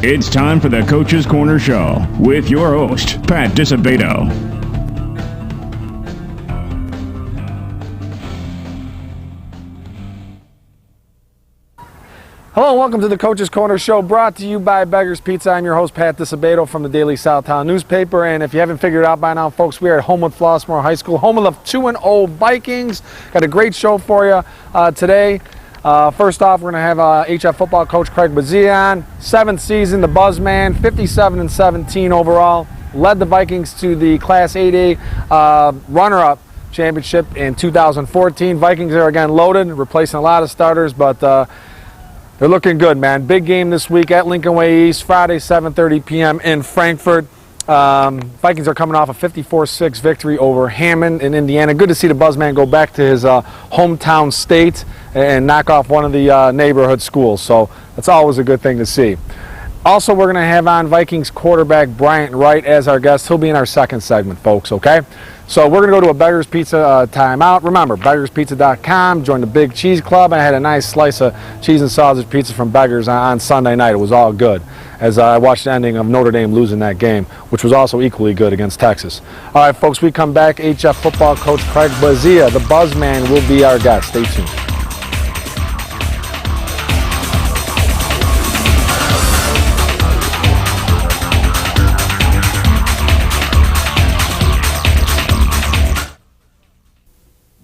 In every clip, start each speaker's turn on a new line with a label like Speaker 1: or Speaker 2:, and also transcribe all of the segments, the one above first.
Speaker 1: It's time for the Coach's Corner Show with your host, Pat Disabato.
Speaker 2: Hello and welcome to the Coach's Corner Show, brought to you by Beggar's Pizza. I'm your host, Pat Disabato from the Daily Southtown newspaper. And if you haven't figured it out by now, folks, we are at Homewood Flossmoor High School, home of the 2-0 Vikings. Got a great show for you today. First off, we're going to have HF football coach Craig Bazia on. 7th season, the Buzzman, 57-17 overall. Led the Vikings to the Class 8A runner-up championship in 2014. Vikings are again loaded, replacing a lot of starters, but they're looking good, man. Big game this week at Lincoln Way East, Friday, 7:30 p.m. in Frankfort. Vikings are coming off a 54-6 victory over Hammond in Indiana. Good to see the Buzzman go back to his hometown state and knock off one of the neighborhood schools. So that's always a good thing to see. Also, we're going to have on Vikings quarterback Bryant Wright as our guest. He'll be in our second segment, folks, okay? So we're going to go to a Beggar's Pizza timeout. Remember, beggarspizza.com. Join the Big Cheese Club. I had a nice slice of cheese and sausage pizza from Beggar's on Sunday night. It was all good as I watched the ending of Notre Dame losing that game, which was also equally good against Texas. All right, folks, we come back. HF football coach Craig Bazia, the Buzzman, will be our guest. Stay tuned.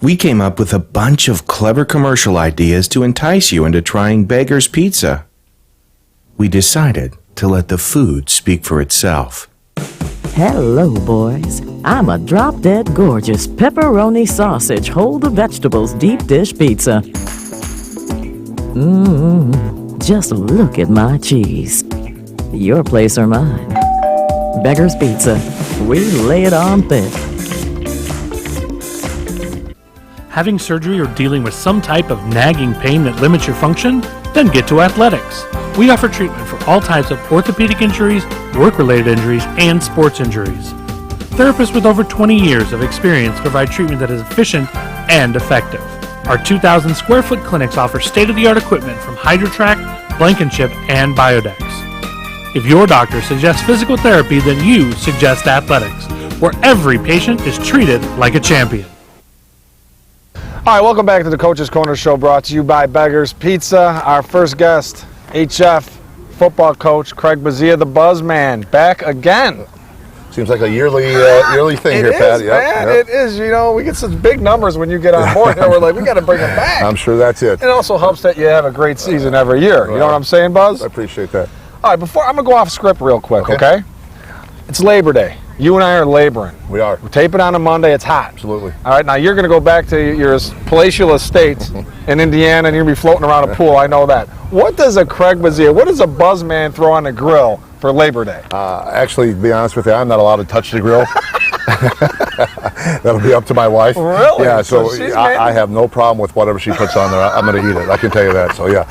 Speaker 3: We came up with a bunch of clever commercial ideas to entice you into trying Beggar's Pizza. We decided to let the food speak for itself.
Speaker 4: Hello, boys. I'm a drop-dead gorgeous pepperoni sausage, hold the vegetables deep dish pizza. Just look at my cheese. Your place or mine. Beggar's Pizza. We lay it on thick.
Speaker 5: Having surgery or dealing with some type of nagging pain that limits your function? Then get to Athletics. We offer treatment for all types of orthopedic injuries, work-related injuries, and sports injuries. Therapists with over 20 years of experience provide treatment that is efficient and effective. Our 2,000 square foot clinics offer state-of-the-art equipment from HydroTrack, Blankenship, and Biodex. If your doctor suggests physical therapy, then you suggest Athletics, where every patient is treated like a champion.
Speaker 2: All right, welcome back to the Coach's Corner Show, brought to you by Beggar's Pizza. Our first guest, HF football coach Craig Bazia, the Buzzman, back again.
Speaker 6: Seems like a yearly thing here, Pat.
Speaker 2: Man, it is. You know, we get such big numbers when you get on board here. We're like, we got to bring it back.
Speaker 6: I'm sure that's it.
Speaker 2: It also helps that you have a great season every year. You know what I'm saying, Buzz?
Speaker 6: I appreciate that.
Speaker 2: All right, before I'm going to go off script real quick, okay? It's Labor Day. You and I are laboring.
Speaker 6: We are.
Speaker 2: We're taping on a Monday. It's hot.
Speaker 6: Absolutely.
Speaker 2: All right, now you're going to go back to your palatial estate in Indiana, and you're going to be floating around a pool. I know that. What does a Craig Bazia, what does a Buzzman throw on the grill for Labor Day?
Speaker 6: Actually, to be honest with you, I'm not allowed to touch the grill. That'll be up to my wife.
Speaker 2: Really?
Speaker 6: Yeah, so I have no problem with whatever she puts on there. I'm going to eat it. I can tell you that. So yeah,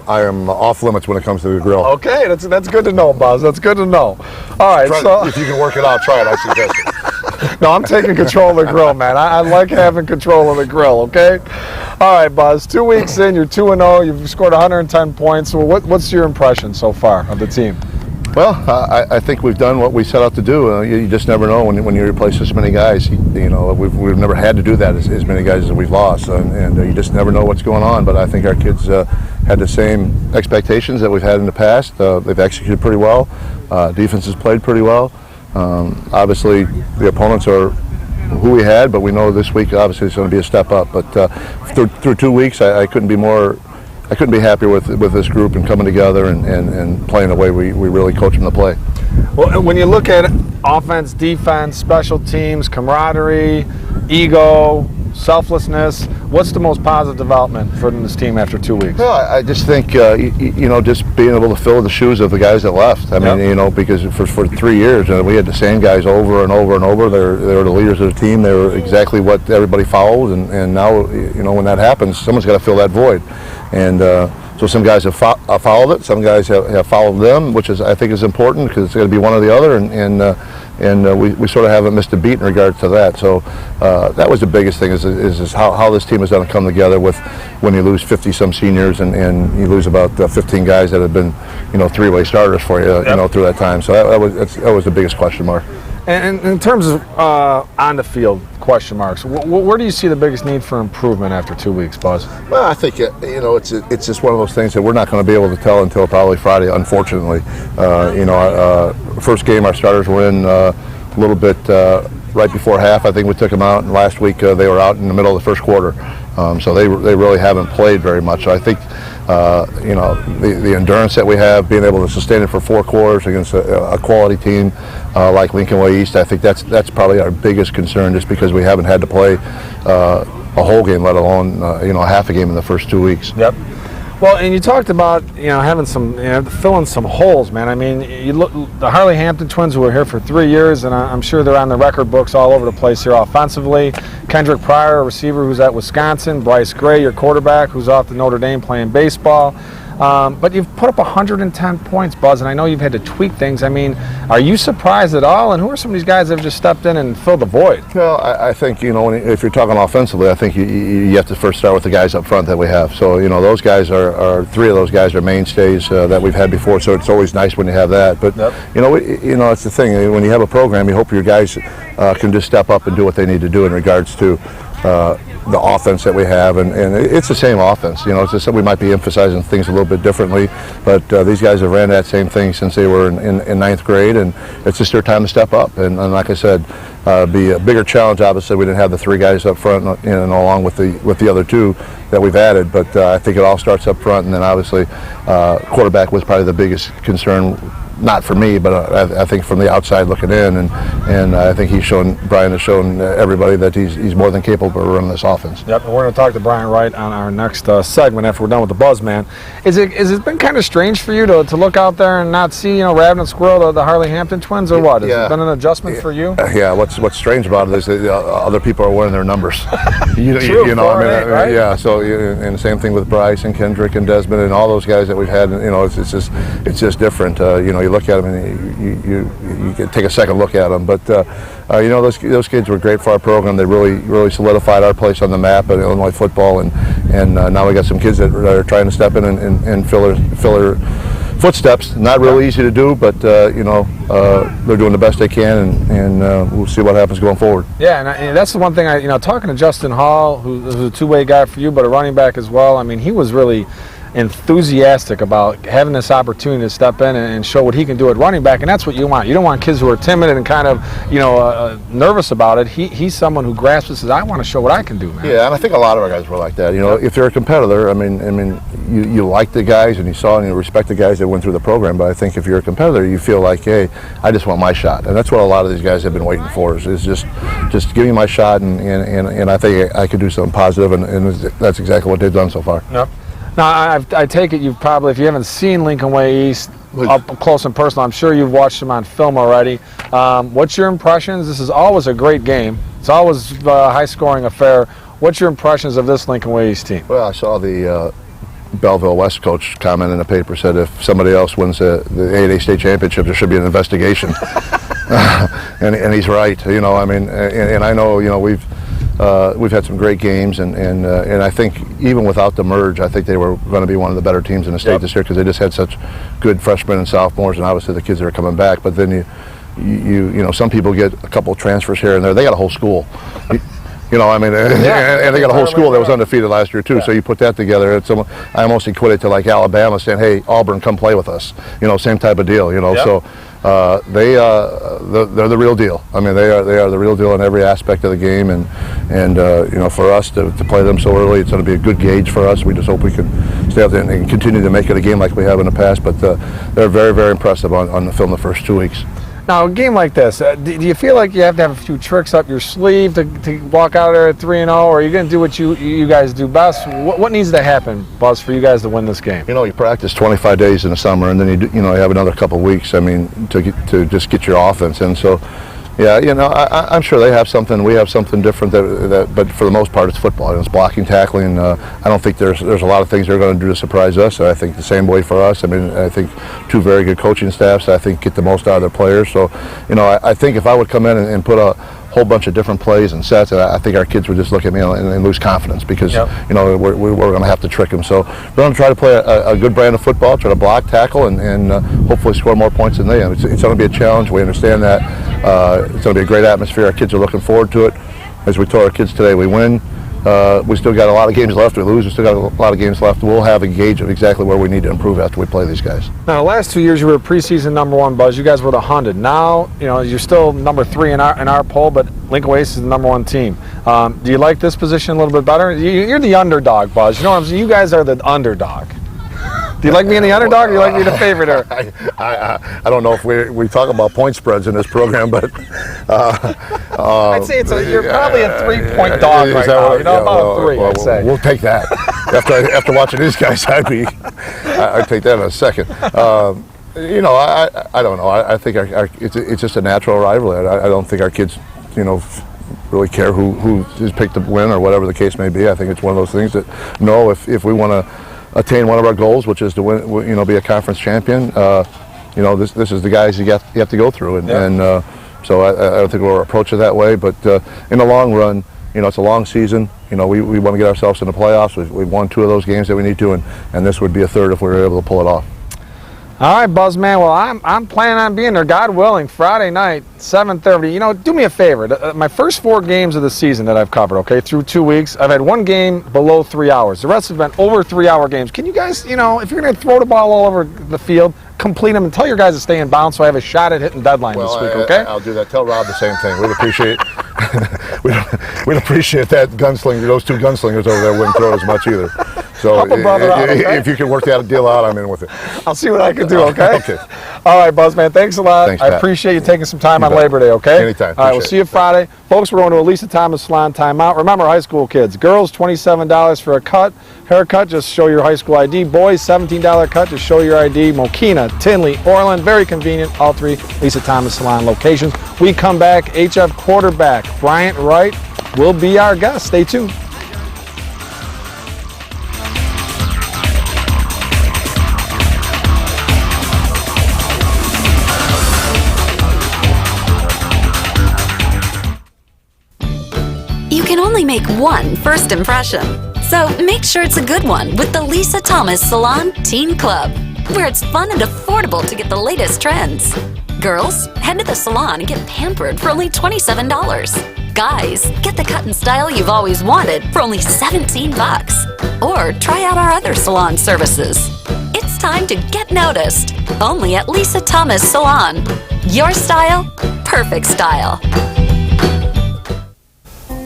Speaker 6: I am off limits when it comes to the grill.
Speaker 2: Okay, that's good to know, Buzz. That's good to know. All right, so
Speaker 6: if you can work it out, try it. I suggest it.
Speaker 2: No, I'm taking control of the grill, man. I like having control of the grill, okay? All right, Buzz, 2 weeks in, you're 2-0, you've scored 110 points. Well, what's your impression so far of the team?
Speaker 6: Well, I think we've done what we set out to do. You just never know when you replace this many guys. You know, we've never had to do that as many guys as we've lost, and you just never know what's going on. But I think our kids had the same expectations that we've had in the past. They've executed pretty well. Defense has played pretty well. Obviously, the opponents are who we had, but we know this week obviously it's going to be a step up. But through 2 weeks, I couldn't be happier with this group and coming together and playing the way we really coach them to play.
Speaker 2: Well, when you look at offense, defense, special teams, camaraderie, ego, selflessness, what's the most positive development for this team after 2 weeks?
Speaker 6: Well, I just think, just being able to fill the shoes of the guys that left. I mean, because for 3 years, we had the same guys over and over and over. They were the leaders of the team. They were exactly what everybody followed. And now, when that happens, someone's got to fill that void. And so some guys have followed it. Some guys have followed them, which I think is important because it's going to be one or the other. And we sort of haven't missed a beat in regards to that. So that was the biggest thing is how this team has done to come together with when you lose 50-some seniors and you lose about 15 guys that have been, three-way starters for you, through that time. So that was the biggest question mark.
Speaker 2: And in terms of on the field question marks, where do you see the biggest need for improvement after 2 weeks, Buzz?
Speaker 6: Well, I think it's just one of those things that we're not going to be able to tell until probably Friday, unfortunately. Our first game, our starters were in a little bit right before half. I think we took them out, and last week they were out in the middle of the first quarter. So they really haven't played very much. So I think the endurance that we have, being able to sustain it for 4 quarters against a quality team like Lincoln Way East, I think that's probably our biggest concern, just because we haven't had to play a whole game, let alone half a game in the first 2 weeks.
Speaker 2: Yep. Well, and you talked about having some filling some holes, man. I mean, you look the Harley Hampton twins, who were here for 3 years, and I'm sure they're on the record books all over the place here offensively. Kendrick Pryor, a receiver who's at Wisconsin. Bryce Gray, your quarterback, who's off to Notre Dame playing baseball. But you've put up 110 points, Buzz, and I know you've had to tweak things. I mean, are you surprised at all? And who are some of these guys that have just stepped in and filled the void?
Speaker 6: Well, I think, if you're talking offensively, I think you have to first start with the guys up front that we have. So, those guys are 3 of those guys are mainstays that we've had before, so it's always nice when you have that. But,
Speaker 2: yep.
Speaker 6: It's the thing. When you have a program, you hope your guys can just step up and do what they need to do in regards to the offense that we have, and it's the same offense. It's just that we might be emphasizing things a little bit differently, but these guys have ran that same thing since they were in ninth grade, and it's just their time to step up. And like I said, be a bigger challenge. Obviously, we didn't have the 3 guys up front, along with the other 2 that we've added. But I think it all starts up front, and then obviously quarterback was probably the biggest concern. Not for me, but I think from the outside looking in, and I think Brian has shown everybody that he's more than capable of running this offense.
Speaker 2: Yep, and we're going to talk to Brian Wright on our next segment after we're done with the Buzz Man. Is it been kind of strange for you to look out there and not see Rabbit and Squirrel, the Harley Hampton twins, or what? Has it been an adjustment for you?
Speaker 6: Yeah. What's strange about it is that other people are wearing their numbers.
Speaker 2: True, right?
Speaker 6: Yeah. So and the same thing with Bryce and Kendrick and Desmond and all those guys that we've had. It's just different. You look at them and you can take a second look at them. But those kids were great for our program. They really solidified our place on the map at Illinois football, and now we got some kids that are trying to step in and fill their footsteps. Not really easy to do, but they're doing the best they can, and we'll see what happens going forward.
Speaker 2: Yeah, and that's the one thing talking to Justin Hall, who's a 2-way guy for you, but a running back as well. I mean, he was really enthusiastic about having this opportunity to step in and show what he can do at running back, and that's what you want. You don't want kids who are timid and kind of nervous about it. He's someone who grasps and says, I want to show what I can do, man.
Speaker 6: Yeah, and I think a lot of our guys were like that. If you're a competitor, I mean you like the guys and you saw and you respect the guys that went through the program, but I think if you're a competitor, you feel like, hey, I just want my shot, and that's what a lot of these guys have been waiting for, is just give me my shot, and I think I could do something positive, and that's exactly what they've done so far.
Speaker 2: Yep. Now, I take it you've probably, if you haven't seen Lincoln Way East up close and personal, I'm sure you've watched them on film already. What's your impressions? This is always a great game. It's always a high-scoring affair. What's your impressions of this Lincoln Way East team?
Speaker 6: Well, I saw the Belleville West coach comment in the paper, said if somebody else wins the 8A state championship, there should be an investigation. and he's right. And I know, we've had some great games, and I think even without the merge, I think they were going to be one of the better teams in the state this year, because they just had such good freshmen and sophomores, and obviously the kids that are coming back. But then some people get a couple of transfers here and there. They got a whole school. And they got a whole school that was undefeated last year too. Yeah. So you put that together. I almost equate it to like Alabama saying, "Hey, Auburn, come play with us." Same type of deal. Yep. So they're the real deal. I mean, they are the real deal in every aspect of the game, and for us to play them so early, it's going to be a good gauge for us. We just hope we can stay up there and continue to make it a game like we have in the past. But they're very, very impressive on the film the first 2 weeks.
Speaker 2: Now, a game like this, do you feel like you have to have a few tricks up your sleeve to walk out there at 3-0, or are you going to do what you guys do best? What needs to happen, Buzz, for you guys to win this game?
Speaker 6: You practice 25 days in the summer, and then you have another couple of weeks. I mean, to just get your offense in. So, Yeah, I'm sure they have something. We have something different. But for the most part, it's football. It's blocking, tackling. I don't think there's a lot of things they're going to do to surprise us. I think the same way for us. I mean, I think two very good coaching staffs. I think get the most out of their players. So, I think if I would come in and put a whole bunch of different plays and sets, I think our kids would just look at me and lose confidence because we're going to have to trick them. So we're going to try to play a good brand of football, try to block, tackle, and hopefully score more points than they have. It's going to be a challenge. We understand that. It's going to be a great atmosphere. Our kids are looking forward to it. As we told our kids today, we win. We still got a lot of games left. We lose. We still got a lot of games left. We'll have a gauge of exactly where we need to improve after we play these guys.
Speaker 2: Now, the last 2 years you were preseason #1, Buzz. You guys were the 100. Now, you're still number 3 in our poll, but Lincoln Oasis is the #1 team. Do you like this position a little bit better? You're the underdog, Buzz. You know what I'm saying? You guys are the underdog. Do you like being the underdog, or do you like being the favorite?
Speaker 6: I don't know if we talk about point spreads in this program, but
Speaker 2: I'd say you're probably a 3-point dog right now. About 3. I'd say
Speaker 6: we'll take that. After watching these guys, I'd take that in a second. I don't know. I think it's just a natural rivalry. I don't think our kids, really care who is picked to win or whatever the case may be. I think it's one of those things that if we want to attain one of our goals, which is to win, be a conference champion. This is the guys you have to go through, so I don't think we'll approach it that way. But in the long run, it's a long season. We want to get ourselves in the playoffs. We've won 2 of those games that we need to, and this would be a third if we were able to pull it off.
Speaker 2: All right, Buzzman. Well, I'm planning on being there, God willing, Friday night, 7:30. Do me a favor. My first 4 games of the season that I've covered, okay, through 2 weeks, I've had 1 game below 3 hours. The rest have been over 3-hour games. Can you guys, if you're going to throw the ball all over the field, complete them and tell your guys to stay in bounds so I have a shot at hitting deadline this week, okay?
Speaker 6: I'll do that. Tell Rob the same thing. We'd appreciate we'd appreciate that gunslinger. Those 2 gunslingers over there wouldn't throw as much either. So
Speaker 2: Help a brother out, okay?
Speaker 6: If you can work that deal out, I'm in with it.
Speaker 2: I'll see what I can do, okay?
Speaker 6: Okay.
Speaker 2: All right, Buzzman. Thanks a lot.
Speaker 6: Thanks,
Speaker 2: I
Speaker 6: Pat.
Speaker 2: appreciate you taking some time on Labor Day, okay?
Speaker 6: Anytime.
Speaker 2: All right, we'll see you Friday. Folks, we're going to a Lisa Thomas Salon timeout. Remember, high school kids, girls, $27 for a haircut, just show your high school ID. Boys, $17 cut, just show your ID. Mokina, Tinley, Orland, very convenient, all 3 Lisa Thomas Salon locations. We come back, HF quarterback Bryant Wright will be our guest. Stay tuned.
Speaker 7: You can only make one first impression, so make sure it's a good one with the Lisa Thomas Salon Teen Club, where it's fun and affordable to get the latest trends. Girls, head to the salon and get pampered for only $27. Guys, get the cut and style you've always wanted for only $17. Or try out our other salon services. It's time to get noticed, only at Lisa Thomas Salon. Your style, perfect style.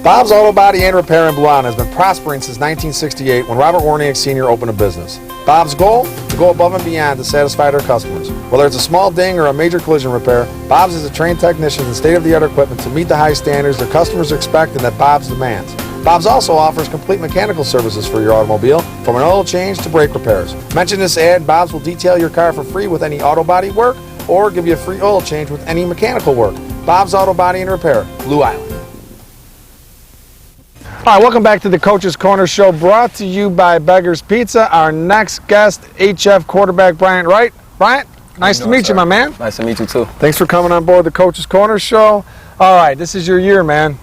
Speaker 2: Bob's Auto Body and Repair in Blue Island has been prospering since 1968 when Robert Warniak Sr. opened a business. Bob's goal? To go above and beyond to satisfy their customers. Whether it's a small ding or a major collision repair, Bob's has a trained technicians and state-of-the-art equipment to meet the high standards their customers expect and that Bob's demands. Bob's also offers complete mechanical services for your automobile, from an oil change to brake repairs. Mention this ad, Bob's will detail your car for free with any auto body work or give you a free oil change with any mechanical work. Bob's Auto Body and Repair, Blue Island. All right, welcome back to the Coach's Corner Show, brought to you by Beggar's Pizza. Our next guest, HF quarterback Bryant Wright. Bryant, nice to meet you, my man.
Speaker 8: Nice to meet you, too.
Speaker 2: Thanks for coming on board the Coach's Corner Show. All right, this is your year, man.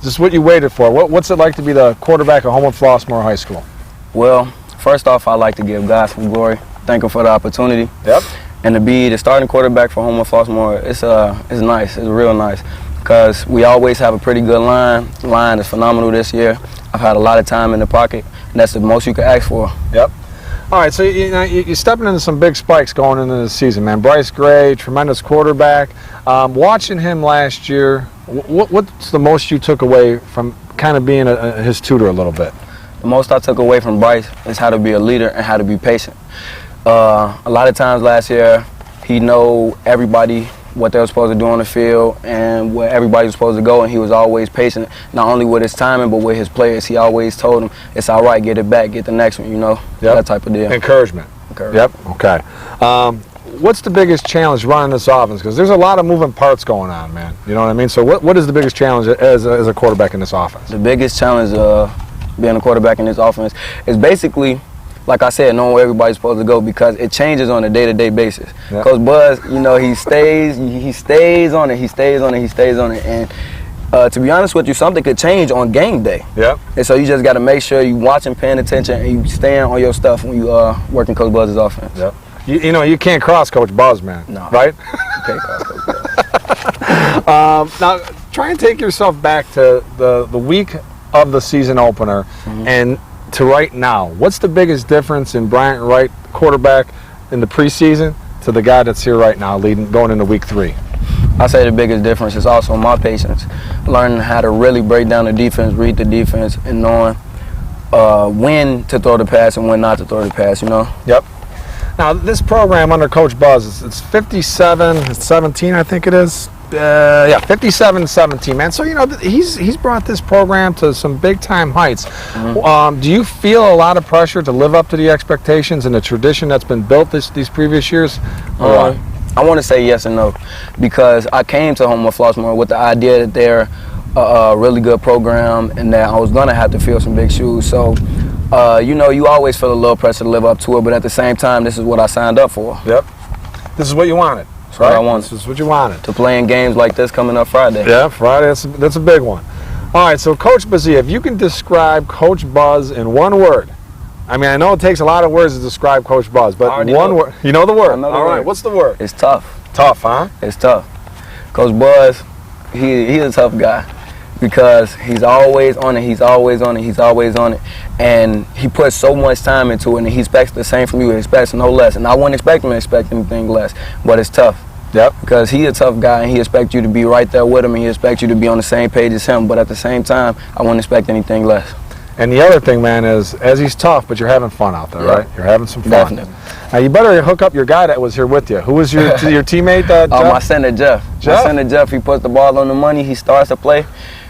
Speaker 2: This is what you waited for. What's it like to be the quarterback of Homewood Flossmoor High School?
Speaker 8: Well, first off, I'd like to give God some glory, thank him for the opportunity.
Speaker 2: Yep.
Speaker 8: And to be the starting quarterback for Homewood Flossmoor, it's nice. It's real nice. Because we always have a pretty good line. The line is phenomenal this year. I've had a lot of time in the pocket, and that's the most you can ask for.
Speaker 2: Yep. All right, so you're stepping into some big spikes going into the season, man. Bryce Gray, tremendous quarterback. Watching him last year, what's the most you took away from kind of being his tutor a little bit?
Speaker 8: The most I took away from Bryce is how to be a leader and how to be patient. A lot of times last year, he know everybody what they were supposed to do on the field and where everybody was supposed to go, and he was always patient, not only with his timing but with his players. He always told them, it's all right, get it back, get the next one,
Speaker 2: Yep.
Speaker 8: that type of deal.
Speaker 2: Encouragement. Yep, okay. what's the biggest challenge running this offense? Because there's a lot of moving parts going on, man. You know what I mean? So what is the biggest challenge as a quarterback in this offense?
Speaker 8: The biggest challenge being a quarterback in this offense is basically, like I said, knowing where everybody's supposed to go, because it changes on a day-to-day basis.
Speaker 2: Yep.
Speaker 8: Coach Buzz, he stays on it. And to be honest with you, something could change on game day.
Speaker 2: Yep.
Speaker 8: And so you just got to make sure you watching, paying attention, and you staying on your stuff when you working Coach Buzz's offense.
Speaker 2: Yep. You can't cross Coach Buzz, man.
Speaker 8: No.
Speaker 2: Right?
Speaker 8: You can't cross Coach Buzz.
Speaker 2: Now, try and take yourself back to the week of the season opener and to right now. What's the biggest difference in Bryant Wright, quarterback, in the preseason to the guy that's here right now, going into week 3?
Speaker 8: I say the biggest difference is also my patience, learning how to really break down the defense, read the defense, and knowing when to throw the pass and when not to throw the pass,
Speaker 2: Yep. Now, this program under Coach Buzz, it's 57-17, I think it is. 57-17, man. So, he's brought this program to some big-time heights. Do you feel a lot of pressure to live up to the expectations and the tradition that's been built these previous years?
Speaker 8: I want to say yes and no, because I came to Homewood Flossmoor with the idea that they're a really good program and that I was going to have to fill some big shoes. So, you always feel a little pressure to live up to it, but at the same time, this is what I signed up for.
Speaker 2: Yep. This is what you wanted.
Speaker 8: That's what I wanted.
Speaker 2: This is what you wanted.
Speaker 8: To play in games like this coming up Friday.
Speaker 2: Yeah, Friday, that's a big one. All right, so Coach Bazia, if you can describe Coach Buzz in one word. I mean, I know it takes a lot of words to describe Coach Buzz, but one word. You know the word?
Speaker 8: I know the
Speaker 2: All
Speaker 8: word.
Speaker 2: right, what's the word?
Speaker 8: It's tough.
Speaker 2: Tough, huh?
Speaker 8: It's tough. Coach Buzz, he's a tough guy because he's always on it, and he puts so much time into it, and he expects the same from you. He expects no less, and I wouldn't expect him to expect anything less, but it's tough.
Speaker 2: Yep.
Speaker 8: Because he's a tough guy, and he expects you to be right there with him, and he expects you to be on the same page as him, but at the same time, I wouldn't expect anything less.
Speaker 2: And the other thing, man, is as he's tough, but you're having fun out there, right? You're having some fun.
Speaker 8: Definitely.
Speaker 2: Now, you better hook up your guy that was here with you. Who was your teammate, Jeff?
Speaker 8: My center, Jeff. My center, Jeff, he puts the ball on the money. He starts to play.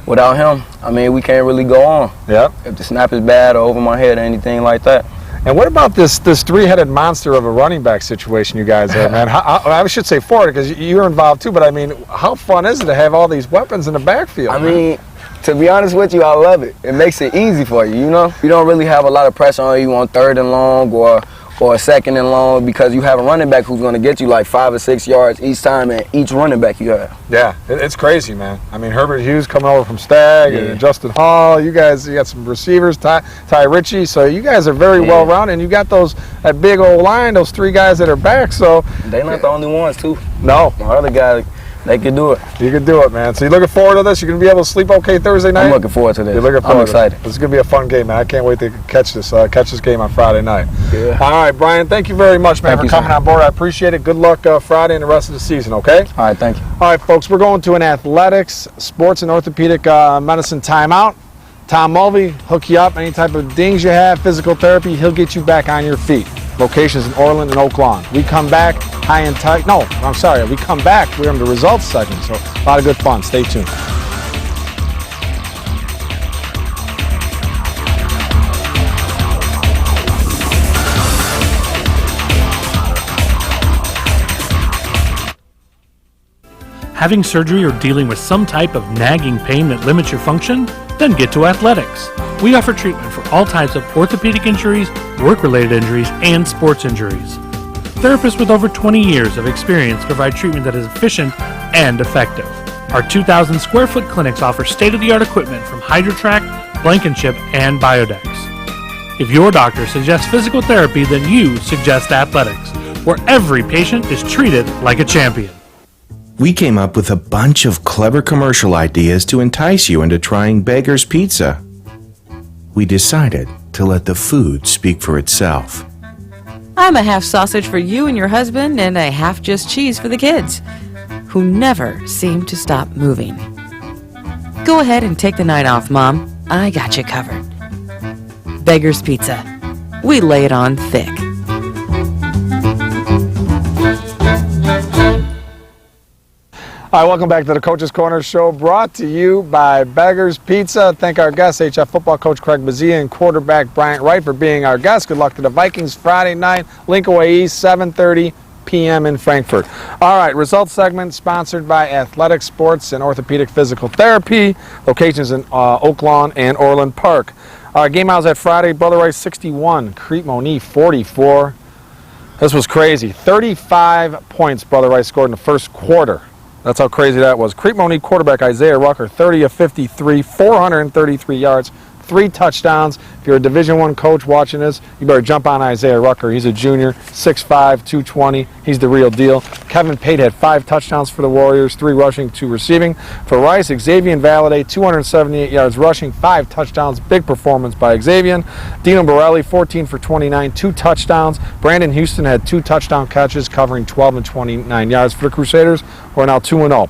Speaker 8: Without him, I mean, we can't really go on.
Speaker 2: Yep.
Speaker 8: If the snap is bad or over my head or anything like that.
Speaker 2: And what about this three-headed monster of a running back situation you guys have, man? I should say forward because you're involved too, but I mean, how fun is it to have all these weapons in the backfield?
Speaker 8: I mean, to be honest with you, I love it. It makes it easy for you, You don't really have a lot of pressure on you on 3rd and long or 2nd and long because you have a running back who's going to get you like 5 or 6 yards each time and each running back you have.
Speaker 2: Yeah, it's crazy, man. I mean, Herbert Hughes coming over from Stagg and Justin Hall. You got some receivers, Ty Ritchie. So you guys are very well rounded, and you got that big old line, those 3 guys that are back. So
Speaker 8: they're not the only ones, too.
Speaker 2: No,
Speaker 8: the other guys. They can do it.
Speaker 2: You can do it, man. So you looking forward to this? You're going to be able to sleep okay Thursday night?
Speaker 8: I'm looking forward to this.
Speaker 2: You're looking forward.
Speaker 8: I'm excited.
Speaker 2: This is going to be a fun game, man. I can't wait to catch this game on Friday night.
Speaker 8: Yeah.
Speaker 2: All right, Brian, thank you very much, man, for coming on board. I appreciate it. Good luck Friday and the rest of the season, okay?
Speaker 8: All right, thank you.
Speaker 2: All right, folks, we're going to an athletics, sports, and orthopedic medicine timeout. Tom Mulvey, hook you up. Any type of dings you have, physical therapy, he'll get you back on your feet. Locations in Orland and Oak Lawn. We come back high and tight. No, I'm sorry. We come back. We're in the results segment, so a lot of good fun. Stay tuned.
Speaker 5: Having surgery or dealing with some type of nagging pain that limits your function? Then get to Athletics. We offer treatment for all types of orthopedic injuries, work-related injuries, and sports injuries. Therapists with over 20 years of experience provide treatment that is efficient and effective. Our 2,000 square foot clinics offer state-of-the-art equipment from HydroTrack, Blankenship, and Biodex. If your doctor suggests physical therapy, then you suggest Athletics, where every patient is treated like a champion.
Speaker 3: We came up with a bunch of clever commercial ideas to entice you into trying Beggar's Pizza. We decided to let the food speak for itself.
Speaker 9: I'm a half sausage for you and your husband and a half just cheese for the kids, who never seem to stop moving. Go ahead and take the night off, Mom. I got you covered. Beggar's Pizza. We lay it on thick.
Speaker 2: All right, welcome back to the Coach's Corner Show, brought to you by Beggar's Pizza. Thank our guests, HF football coach Craig Bazia and quarterback Bryant Wright, for being our guests. Good luck to the Vikings Friday night, Lincoln Way East, 7:30, p.m. in Frankfurt. All right, results segment sponsored by Athletic Sports and Orthopedic Physical Therapy, locations in Oak Lawn and Orland Park. Game I was at Friday, Brother Rice 61, Crete Moni 44. This was crazy. 35 points Brother Rice scored in the first quarter. That's how crazy that was. Crete Moni quarterback Isaiah Rucker, 30 of 53, 433 yards, 3 touchdowns. If you're a Division I coach watching this, you better jump on Isaiah Rucker. He's a junior, 6'5", 220. He's the real deal. Kevin Pate had 5 touchdowns for the Warriors, 3 rushing, 2 receiving. For Rice, Xavier Valade, 278 yards rushing, 5 touchdowns. Big performance by Xavier. Dino Borelli, 14 for 29, 2 touchdowns. Brandon Houston had 2 touchdown catches, covering 12 and 29 yards for the Crusaders, who are now 2-0.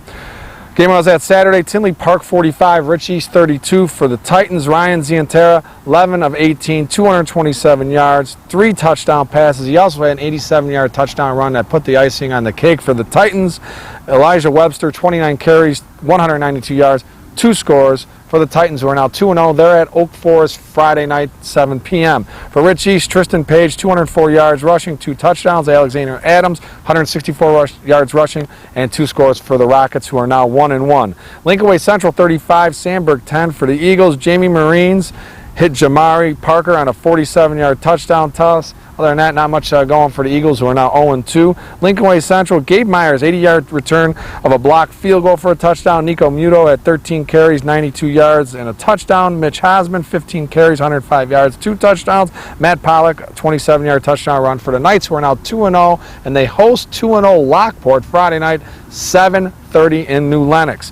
Speaker 2: Game I was at Saturday, Tinley Park 45, Rich East 32 for the Titans. Ryan Zientara, 11 of 18, 227 yards, 3 touchdown passes. He also had an 87-yard touchdown run that put the icing on the cake for the Titans. Elijah Webster, 29 carries, 192 yards, 2 scores for the Titans, who are now 2-0. They're at Oak Forest Friday night, 7 p.m. For Rich East, Tristan Page, 204 yards rushing, 2 touchdowns. Alexander Adams, 164 yards rushing, and 2 scores for the Rockets, who are now 1-1. Lincoln Way Central 35, Sandburg 10 for the Eagles. Jamie Marines hit Jamari Parker on a 47-yard touchdown toss. Other than that, not much going for the Eagles, who are now 0-2. Lincoln Way Central, Gabe Myers, 80-yard return of a blocked field goal for a touchdown. Nico Muto had 13 carries, 92 yards, and a touchdown. Mitch Hosman, 15 carries, 105 yards, 2 touchdowns. Matt Pollock, 27-yard touchdown run for the Knights, who are now 2-0, and they host 2-0 Lockport Friday night, 7:30 in New Lenox.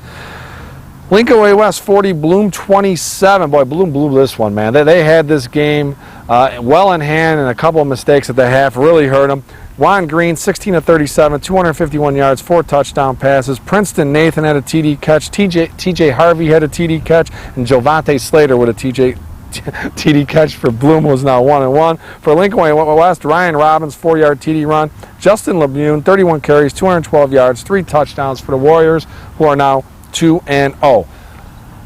Speaker 2: Lincoln Way West 40, Bloom 27. Boy, Bloom blew this one, man. They had this game well in hand, and a couple of mistakes at the half really hurt them. Juan Green, 16 of 37, 251 yards, 4 touchdown passes. Princeton Nathan had a TD catch. TJ Harvey had a TD catch, and Jovante Slater with a TD catch for Bloom, was now 1-1. For Lincoln Way West, Ryan Robbins, 4-yard TD run. Justin LeBune, 31 carries, 212 yards, 3 touchdowns for the Warriors, who are now 2-0. All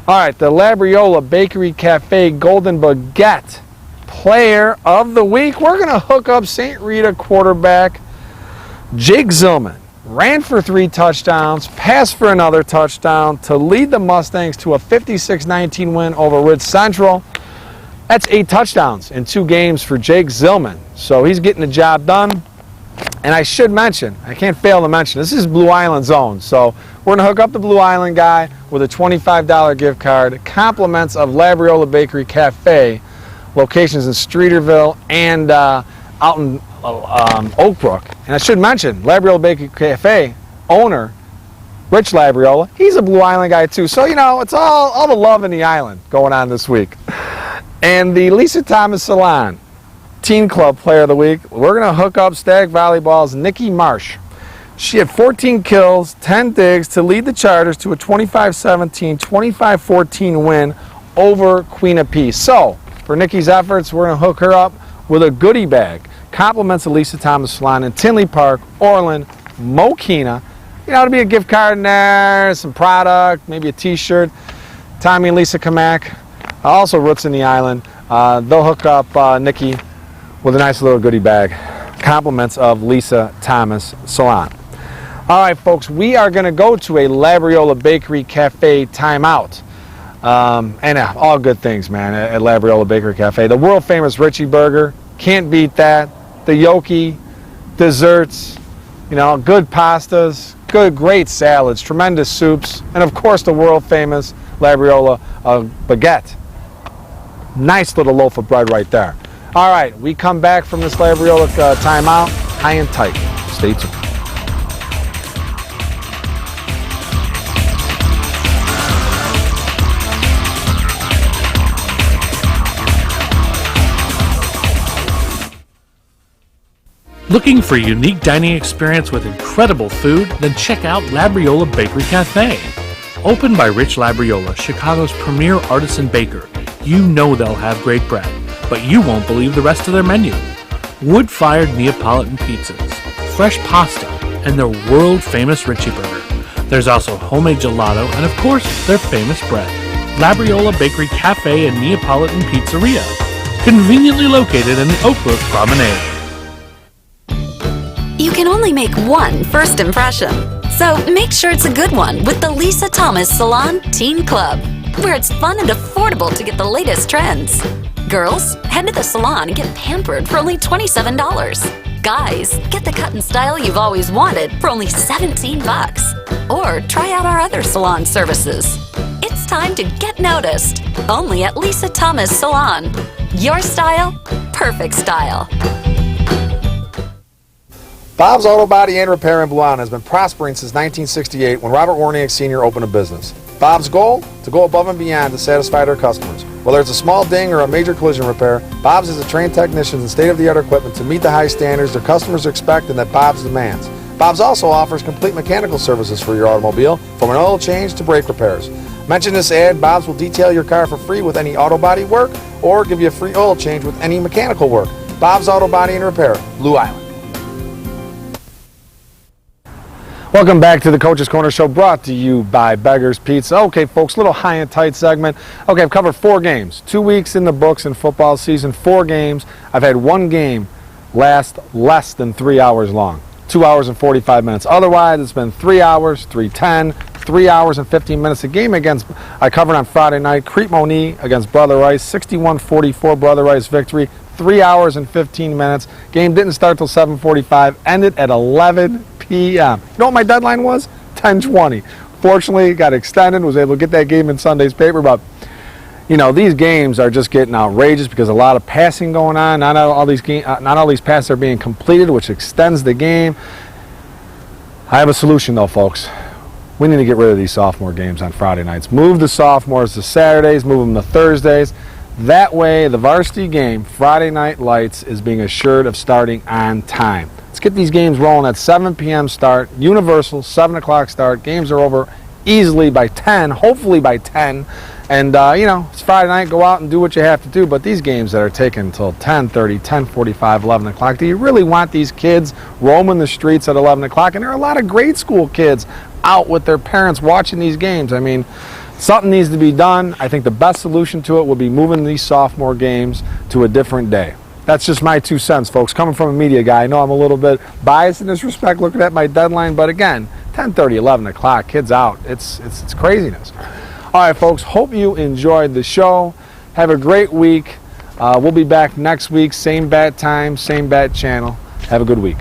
Speaker 2: right, the Labriola Bakery Cafe Golden Baguette Player of the Week. We're going to hook up St. Rita quarterback Jake Zillman. Ran for 3 touchdowns, passed for another touchdown to lead the Mustangs to a 56-19 win over Ridge Central. That's 8 touchdowns in 2 games for Jake Zillman. So he's getting the job done. And I should mention, I can't fail to mention, this is Blue Island zone. So we're going to hook up the Blue Island guy with a $25 gift card. Compliments of Labriola Bakery Cafe, locations in Streeterville and out in Oak Brook. And I should mention, Labriola Bakery Cafe owner, Rich Labriola, he's a Blue Island guy too. So, you know, it's all the love in the island going on this week. And the Lisa Thomas Salon Teen Club Player of the Week, we're going to hook up Stag Volleyball's Nikki Marsh. She had 14 kills, 10 digs to lead the Charters to a 25-17, 25-14 win over Queen of Peace. So, for Nikki's efforts, we're going to hook her up with a goodie bag. Compliments of Lisa Thomas Salon in Tinley Park, Orland, Mokina. You know, it'll be a gift card in there, some product, maybe a t-shirt. Tommy and Lisa Kamak, also roots in the island. They'll hook up Nikki with a nice little goodie bag. Compliments of Lisa Thomas Salon. All right, folks, we are going to go to a Labriola Bakery Cafe timeout. And all good things, man, at Labriola Bakery Cafe. The world-famous Richie Burger, can't beat that. The Yoki, desserts, you know, good pastas, great salads, tremendous soups, and of course the world-famous Labriola baguette. Nice little loaf of bread right there. All right, we come back from this Labriola timeout, high and tight. Stay tuned.
Speaker 5: Looking for a unique dining experience with incredible food? Then check out Labriola Bakery Cafe. Opened by Rich Labriola, Chicago's premier artisan baker, you know they'll have great bread, but you won't believe the rest of their menu. Wood-fired Neapolitan pizzas, fresh pasta, and their world-famous Richie Burger. There's also homemade gelato and, of course, their famous bread. Labriola Bakery Cafe and Neapolitan Pizzeria, conveniently located in the Oak Brook Promenade.
Speaker 7: You can only make one first impression. So make sure it's a good one with the Lisa Thomas Salon Teen Club, where it's fun and affordable to get the latest trends. Girls, head to the salon and get pampered for only $27. Guys, get the cut and style you've always wanted for only $17. Or try out our other salon services. It's time to get noticed. Only at Lisa Thomas Salon. Your style, perfect style.
Speaker 2: Bob's Auto Body and Repair in Blue Island has been prospering since 1968 when Robert Warniak Sr. opened a business. Bob's goal? To go above and beyond to satisfy their customers. Whether it's a small ding or a major collision repair, Bob's has trained technicians and state-of-the-art equipment to meet the high standards their customers expect and that Bob's demands. Bob's also offers complete mechanical services for your automobile, from an oil change to brake repairs. Mention this ad, Bob's will detail your car for free with any auto body work or give you a free oil change with any mechanical work. Bob's Auto Body and Repair, Blue Island. Welcome back to the Coach's Corner Show, brought to you by Beggar's Pizza. Okay, folks, little high and tight segment. Okay, I've covered 4 games. 2 weeks in the books in football season, 4 games. I've had 1 game last less than 3 hours long, 2 hours and 45 minutes. Otherwise, it's been 3 hours, 3:10, 3 hours and 15 minutes. A game I covered on Friday night, Crete Moni against Brother Rice, 61-44 Brother Rice victory, 3 hours and 15 minutes. Game didn't start till 7:45, ended at 11 p.m. You know what my deadline was? 10:20. Fortunately, it got extended, was able to get that game in Sunday's paper, but you know, these games are just getting outrageous because a lot of passing going on. Not all these passes are being completed, which extends the game. I have a solution though, folks. We need to get rid of these sophomore games on Friday nights. Move the sophomores to Saturdays, move them to Thursdays. That way, the varsity game, Friday Night Lights, is being assured of starting on time. Let's get these games rolling at 7 p.m. start, universal, 7 o'clock start. Games are over easily by 10, hopefully by 10. And, you know, it's Friday night, go out and do what you have to do. But these games that are taking until 10:30, 10:45, 11 o'clock, do you really want these kids roaming the streets at 11 o'clock? And there are a lot of grade school kids out with their parents watching these games. I mean, something needs to be done. I think the best solution to it would be moving these sophomore games to a different day. That's just my 2 cents, folks. Coming from a media guy, I know I'm a little bit biased in this respect looking at my deadline, but again, 10:30, 11 o'clock, kids out. It's craziness. All right, folks, hope you enjoyed the show. Have a great week. We'll be back next week, same bat time, same bat channel. Have a good week.